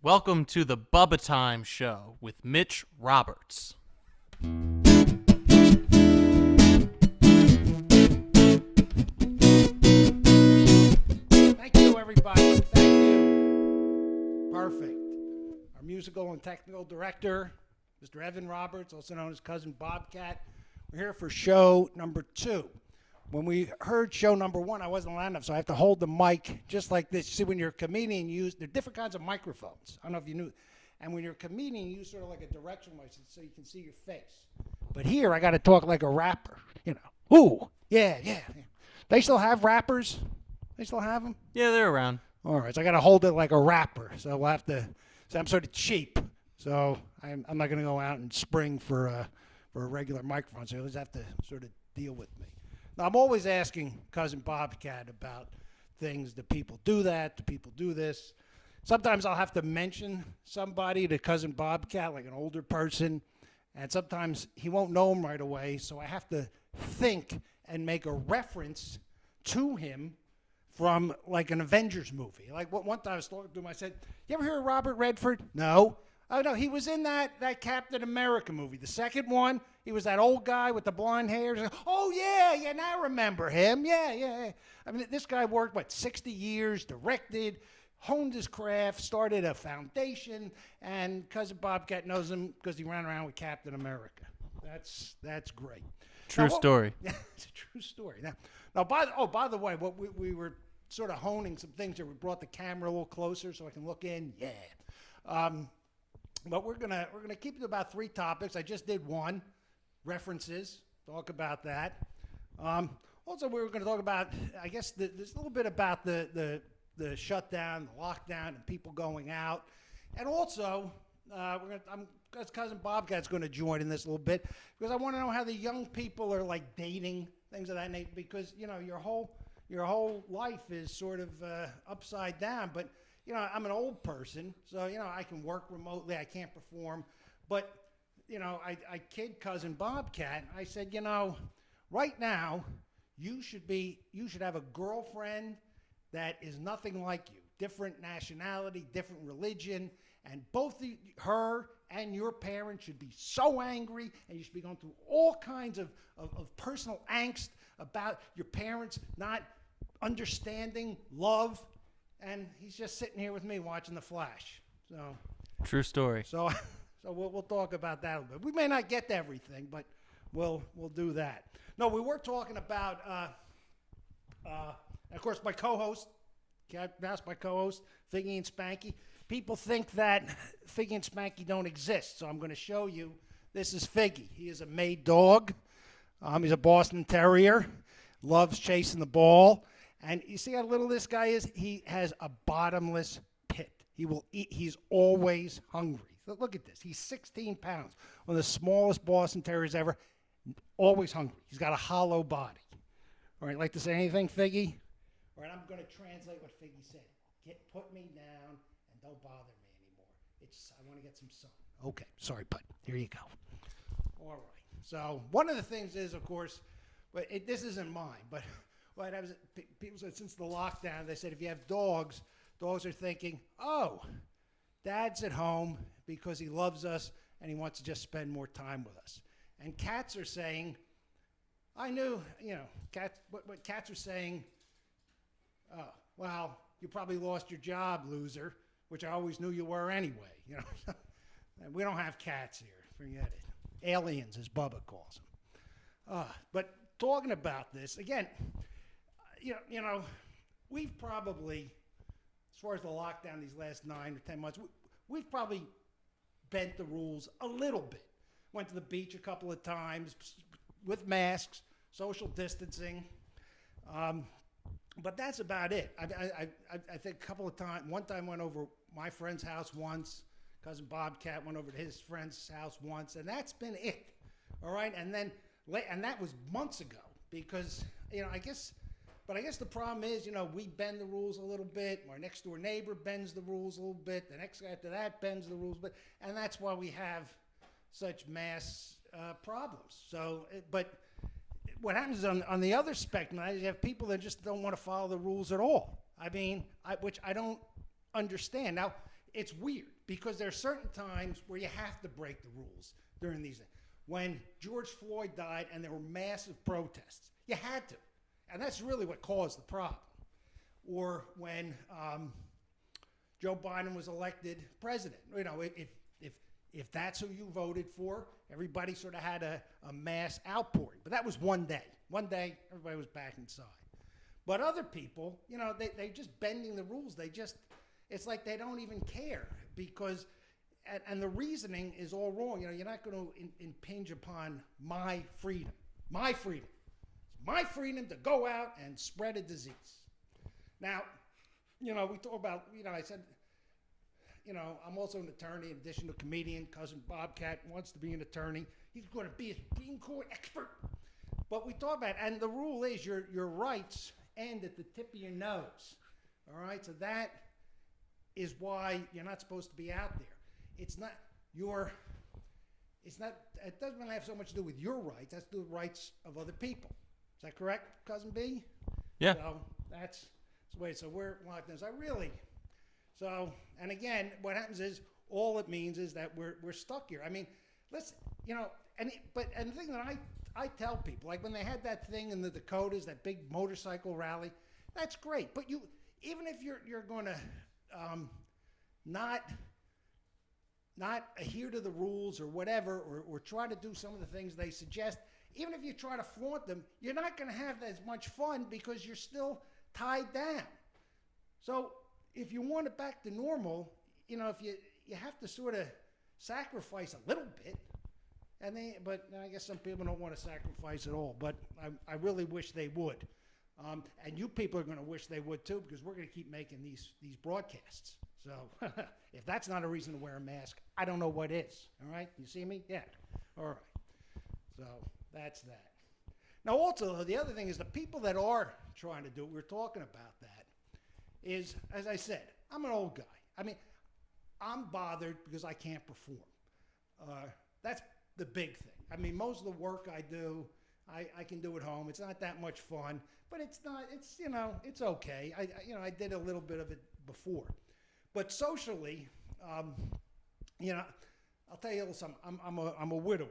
Welcome to the Bubba Time Show with Mitch Roberts. Thank you, everybody. Thank you. Perfect. Our musical and technical director, Mr. Evan Roberts, also known as Cousin Bobcat. We're here for show number 2. When we heard show number 1, I wasn't loud enough, so I have to hold the mic just like this. You see, when you're a comedian, there are different kinds of microphones. I don't know if you knew. And when you're a comedian, you use sort of like a directional mic so you can see your face. But here, I got to talk like a rapper, you know. Ooh, yeah. They still have rappers? They still have them? Yeah, they're around. All right, so I got to hold it like a rapper. So we'll have to. So I'm sort of cheap. So I'm not going to go out and spring for a regular microphone. So you'll just have to sort of deal with me. Now I'm always asking Cousin Bobcat about things. Do people do that? Do people do this? Sometimes I'll have to mention somebody to Cousin Bobcat, like an older person, and sometimes he won't know him right away. So I have to think and make a reference to him from like an Avengers movie. Like one time I was talking to him, I said, "You ever hear of Robert Redford?" No. Oh no, he was in that Captain America movie. The second one, he was that old guy with the blonde hair. Oh yeah, now I remember him. Yeah. I mean, this guy worked 60 years, directed, honed his craft, started a foundation, and Cousin Bobcat knows him because he ran around with Captain America. That's great. True story. Yeah, it's a true story. Now, by the way, what we were sort of honing some things here. We brought the camera a little closer so I can look in. Yeah. But we're gonna keep it to about 3 topics. I just did one, references. Talk about that. Also, we were going to talk about, I guess, there's a little bit about the shutdown, the lockdown, and people going out, and also Cousin Bobcat's going to join in this a little bit because I want to know how the young people are like dating, things of that nature. Because your whole life is sort of upside down, but. I'm an old person, so, I can work remotely. I can't perform. But, I kid Cousin Bobcat. I said, right now, you should have a girlfriend that is nothing like you. Different nationality, different religion. And both her and your parents should be so angry, and you should be going through all kinds of personal angst about your parents not understanding love. And he's just sitting here with me watching The Flash. So True story. So we'll talk about that a little bit. We may not get to everything, but we'll do that. No, we were talking about, of course, my co-host, Figgy and Spanky. People think that Figgy and Spanky don't exist, so I'm going to show you. This is Figgy. He is a made dog. He's a Boston Terrier. Loves chasing the ball. And you see how little this guy is? He has a bottomless pit. He will eat. He's always hungry. Look at this. He's 16 pounds. One of the smallest Boston Terriers ever. Always hungry. He's got a hollow body. All right, like to say anything, Figgy? All right, I'm going to translate what Figgy said. Put me down and don't bother me anymore. I want to get some sun. Okay, sorry, bud. Here you go. All right. So one of the things is, of course, this isn't mine, but... Well, people said since the lockdown, they said if you have dogs are thinking, oh, Dad's at home because he loves us and he wants to just spend more time with us. And cats are saying, what cats are saying, well, you probably lost your job, loser, which I always knew you were anyway. We don't have cats here. Forget it. Aliens, as Bubba calls them. But talking about this, again... we've probably, as far as the lockdown these last 9 or 10 months, we've probably bent the rules a little bit. Went to the beach a couple of times with masks, social distancing. But that's about it. I think a couple of times, one time went over my friend's house once, Cousin Bobcat went over to his friend's house once, and that's been it. All right? And that was months ago because, I guess the problem is, we bend the rules a little bit. Our next door neighbor bends the rules a little bit. The next guy after that bends the rules a bit. And that's why we have such mass problems. So, but what happens is on the other spectrum, you have people that just don't want to follow the rules at all. I mean, which I don't understand. Now, it's weird because there are certain times where you have to break the rules during these things. When George Floyd died and there were massive protests, you had to. And that's really what caused the problem. Or when Joe Biden was elected president. You know, if that's who you voted for, everybody sort of had a mass outpouring. But that was one day. One day, everybody was back inside. But other people, you know, they just bending the rules. It's like they don't even care because, and the reasoning is all wrong. You know, you're not going to impinge upon my freedom. My freedom. It's my freedom to go out and spread a disease. Now, you know, we talk about, you know, I said, you know, I'm also an attorney in addition to a comedian. Cousin Bobcat wants to be an attorney. He's going to be a Supreme Court expert. But we talk about, and the rule is your rights end at the tip of your nose. All right? So that is why you're not supposed to be out there. It doesn't really have so much to do with your rights. That's to do with rights of other people. Is that correct, Cousin B? Yeah. So that's the way. So we're locked in. So, and again, what happens is all it means is that we're stuck here. I mean, let's, you know, and the thing that I tell people, like when they had that thing in the Dakotas, that big motorcycle rally, that's great. But even if you're going to not adhere to the rules or whatever, or try to do some of the things they suggest, even if you try to flaunt them, you're not going to have as much fun because you're still tied down. So if you want it back to normal, you know, if you have to sort of sacrifice a little bit, but I guess some people don't want to sacrifice at all. But I really wish they would, and you people are going to wish they would too, because we're going to keep making these broadcasts. So if that's not a reason to wear a mask, I don't know what is. All right, you see me? Yeah. All right. So that's that. Now, also the other thing is the people that are trying to do it. We're talking about that. Is, as I said, I'm an old guy. I mean, I'm bothered because I can't perform. That's the big thing. I mean, most of the work I do, I can do at home. It's not that much fun, but it's you know, it's okay. I did a little bit of it before. But socially, you know, I'll tell you a little something. I'm a widower.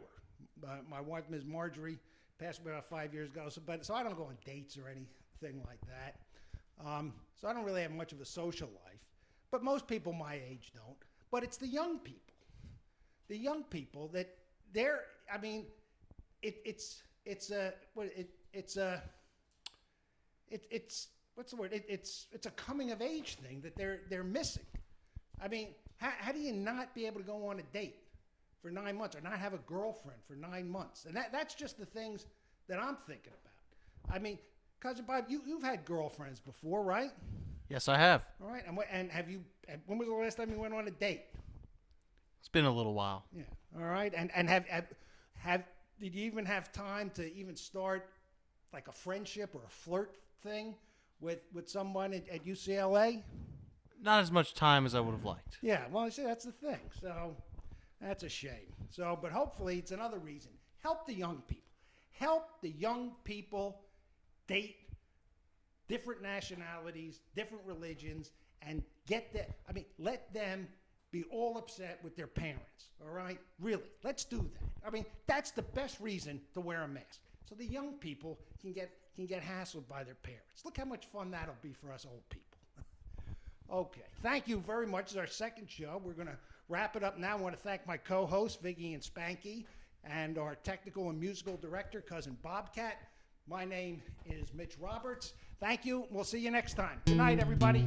My wife, Ms. Marjorie, passed away about 5 years ago. So I don't go on dates or anything like that. So I don't really have much of a social life, but most people my age don't. But it's the young people that I mean, it's what's the word? It's a coming of age thing that they're missing. I mean, how do you not be able to go on a date for 9 months or not have a girlfriend for 9 months? And that's just the things that I'm thinking about. I mean, Cousin Bob, you've had girlfriends before, right? Yes, I have. All right. And when was the last time you went on a date? It's been a little while. Yeah. All right. And did you even have time to even start like a friendship or a flirt thing with someone at UCLA? Not as much time as I would have liked. Yeah. Well, I see, that's the thing. So that's a shame. So, but hopefully it's another reason. Help the young people. Help the young people date different nationalities, different religions, and let them be all upset with their parents, all right? Really, let's do that. I mean, that's the best reason to wear a mask. So the young people can get hassled by their parents. Look how much fun that'll be for us old people. Okay, thank you very much. This is our second show. We're going to wrap it up now. I want to thank my co-hosts, Figgy and Spanky, and our technical and musical director, Cousin Bobcat. My name is Mitch Roberts. Thank you. We'll see you next time. Good night, everybody.